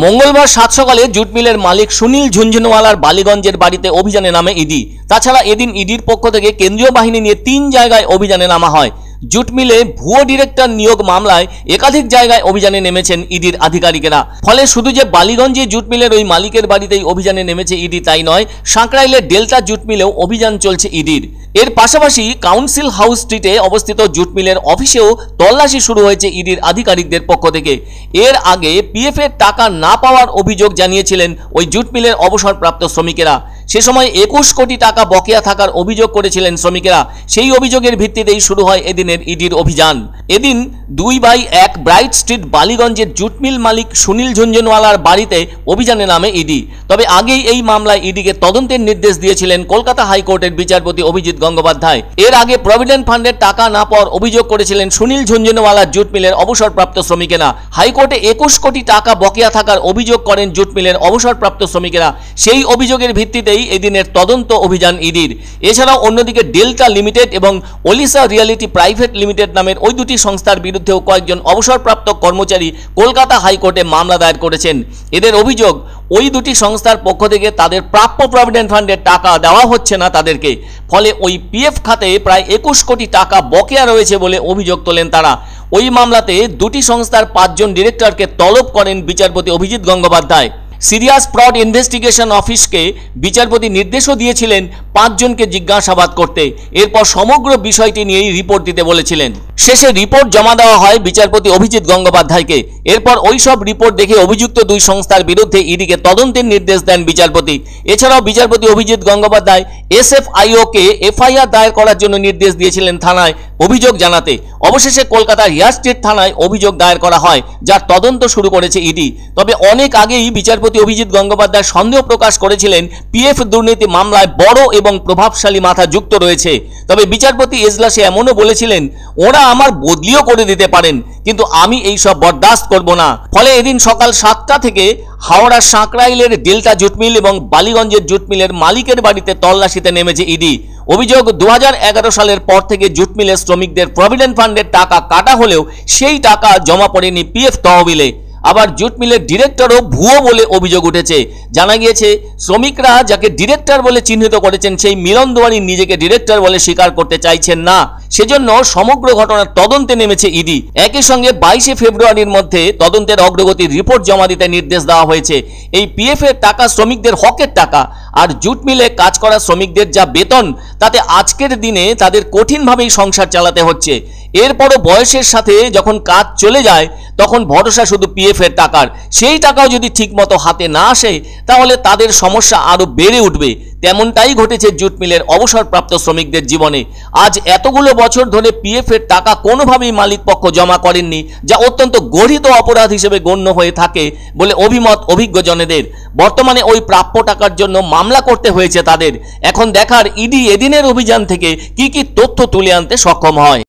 মঙ্গলবার সাত সকালে জুট মিলের মালিক সুনীল ঝুনঝুনওয়ালার বালিগঞ্জের বাড়িতে অভিযানে নামে ইডি। তাছাড়া এদিন ইডির পক্ষ থেকে কেন্দ্রীয় বাহিনী নিয়ে 3 জায়গায় অভিযানে নামা হয়। জুট মিলে ভুয়ো ডিরেক্টর নিয়োগ মামলায় একাধিক জায়গায় অভিযানে নেমেছেন ইডির আধিকারিকেরা। ফলে শুধু যে বালিগঞ্জে জুট মিলের ওই মালিকের বাড়িতেই অভিযানে নেমেছে ইডি তাই নয়, সাঁকরাইলের ডেল্টা জুট মিলেও অভিযান চলছে ইডির। এর পাশাপাশি কাউন্সিল হাউস স্ট্রিটে অবস্থিত জুট মিলের অফিসেও তল্লাশি শুরু হয়েছে ইডির আধিকারিকদের পক্ষ থেকে। এর আগে পিএফ এর টাকা না পাওয়ার অভিযোগ জানিয়েছিলেন ওই জুট মিলের অবসরপ্রাপ্ত শ্রমিকেরা। সে সময় 21 কোটি টাকা বকেয়া থাকার অভিযোগ করেছিলেন শ্রমিকেরা। সেই অভিযোগের ভিত্তিতেই শুরু হয় এদিনের ইডির অভিযান। এদিন 2/1 ব্রাইট স্ট্রিট বালিগঞ্জের জুট মিল মালিক সুনীল ঝুনঝুনওয়ালার বাড়িতে অভিযানে নামে ইডি। তবে আগেই এই মামলায় ইডিকে তদন্তের নির্দেশ দিয়েছিলেন কলকাতা হাইকোর্টের বিচারপতি অভিজিৎ গঙ্গোপাধ্যায়। এর আগে প্রভিডেন্ট ফান্ডের টাকা না পাওয়ার অভিযোগ করেছিলেন সুনীল ঝুনঝুনওয়ালার জুট মিলের অবসরপ্রাপ্ত শ্রমিকেরা। হাইকোর্টে 21 কোটি টাকা বকেয়া থাকার অভিযোগ করেন জুট মিলের অবসরপ্রাপ্ত শ্রমিকেরা। সেই অভিযোগের ভিত্তিতেই এদিনের তদন্ত অভিযান ইডির। এছাড়াও অন্যদিকে ডেল্টা লিমিটেড এবং ওলিসা রিয়ালিটি প্রাইভেট লিমিটেড নামের ওই দুটি সংস্থার বিরুদ্ধেও কয়েকজন অবসরপ্রাপ্ত কর্মচারী কলকাতা হাইকোর্টে মামলা দায়ের করেছেন। এদের অভিযোগ, ওই দুটি সংস্থার পক্ষ থেকে তাদের প্রাপ্য প্রভিডেন্ট ফান্ডের টাকা দেওয়া হচ্ছে না তাদেরকে। ফলে ওই পিএফ খাতে প্রায় 21 কোটি টাকা বকেয়া রয়েছে বলে অভিযোগ তোলেন তারা। ওই মামলাতে দুটি সংস্থার 5 জন ডিরেক্টরকে তলব করেন বিচারপতি Abhijit Gangopadhyay. Serious fraud investigation অফিসকে বিচারপতি নির্দেশও দিয়েছিলেন 5 জনকে জিজ্ঞাসাবাদ করতে। এরপর সমগ্র বিষয়টি নিয়েই রিপোর্ট দিতে বলেছিলেন। শেষে রিপোর্ট জমা দেওয়া হয় বিচারপতি অভিজিৎ গঙ্গোপাধ্যায়কে। এরপর ওই সব রিপোর্ট দেখে অভিযুক্ত দুই সংস্থার বিরুদ্ধে ইডিকে তদন্তের নির্দেশ দেন বিচারপতি। এছাড়াও বিচারপতি অভিজিৎ গঙ্গোপাধ্যায় এসএফআইওকে এফআইআর দায়ের করার জন্য নির্দেশ দিয়েছিলেন থানায় অভিযোগ জানাতে। অবশেষে কলকাতার হিয়ার স্ট্রিট থানায় অভিযোগ দায়ের করা হয়, যার তদন্ত শুরু করেছে ইডি। তবে অনেক আগেই বিচারপতি অভিজিৎ গঙ্গোপাধ্যায় সন্দেহ প্রকাশ করেছিলেন পিএফ দুর্নীতি মামলায় বড় এবং প্রভাবশালী মাথা যুক্ত রয়েছে। তবে বিচারপতি এজলাসে এমনও বলেছিলেন, ওরা আমার বদলিও করে দিতে পারেন, কিন্তু আমি এই সব বরদাস্ত করব না। ফলে এদিন সকাল 7টা থেকে হাওড়ার সাঁকরাইলের ডেল্টা জুট মিল এবং বালিগঞ্জের জুট মিলের মালিকের বাড়িতে তল্লাশিতে নেমেছে ইডি। অভিযোগ, 2011 সালের পর থেকে জুট মিলের শ্রমিকদের প্রভিডেন্ট ফান্ডের টাকা কাটা হলেও সেই টাকা জমা পড়েনি পিএফ তহবিলে। আবার জুট মিলের ডিরেক্টরও ভুয়ো বলে অভিযোগ উঠেছে। জানা গিয়েছে, শ্রমিকরা যাকে ডিরেক্টর বলে চিহ্নিত করেছেন সেই মিলন দুয়ারি নিজেকে ডিরেক্টর বলে স্বীকার করতে চাইছেন না। সেজন্য সমগ্র ঘটনার তদন্তে নেমেছে ইডি। একই সঙ্গে 22 ফেব্রুয়ারির মধ্যে তদন্তের অগ্রগতির রিপোর্ট জমা দিতে নির্দেশ দেওয়া হয়েছে। এই পিএফ এর টাকা শ্রমিকদের হকের টাকা, আর জুট মিলে কাজ করা শ্রমিকদের যা বেতন, তাতে আজকের দিনে তাদের কঠিনভাবেই সংসার চালাতে হচ্ছে। এরপরও বয়সের সাথে যখন কাজ চলে যায় তখন ভরসা শুধু পিএফ এর টাকার। সেই টাকাও যদি ঠিকমতো হাতে না আসে তাহলে তাদের সমস্যা আরো বেড়ে উঠবে। তেমনটাই ঘটেছে জুট মিলের অবসরপ্রাপ্ত শ্রমিকদের জীবনে। আজ এতগুলো বছর ধরে পিএফ এর টাকা কোনোভাবেই মালিক পক্ষ জমা করেননি, যা অত্যন্ত গর্হিত অপরাধ হিসেবে গণ্য হয়ে থাকে বলে অভিমত অভিজ্ঞজনেদের। বর্তমানে ওই প্রাপ্য টাকার জন্য মামলা করতে হয়েছে তাদের। এখন দেখার ইডি এদিনের অভিযান থেকে কি কি তথ্য তুলে আনতে সক্ষম হয়।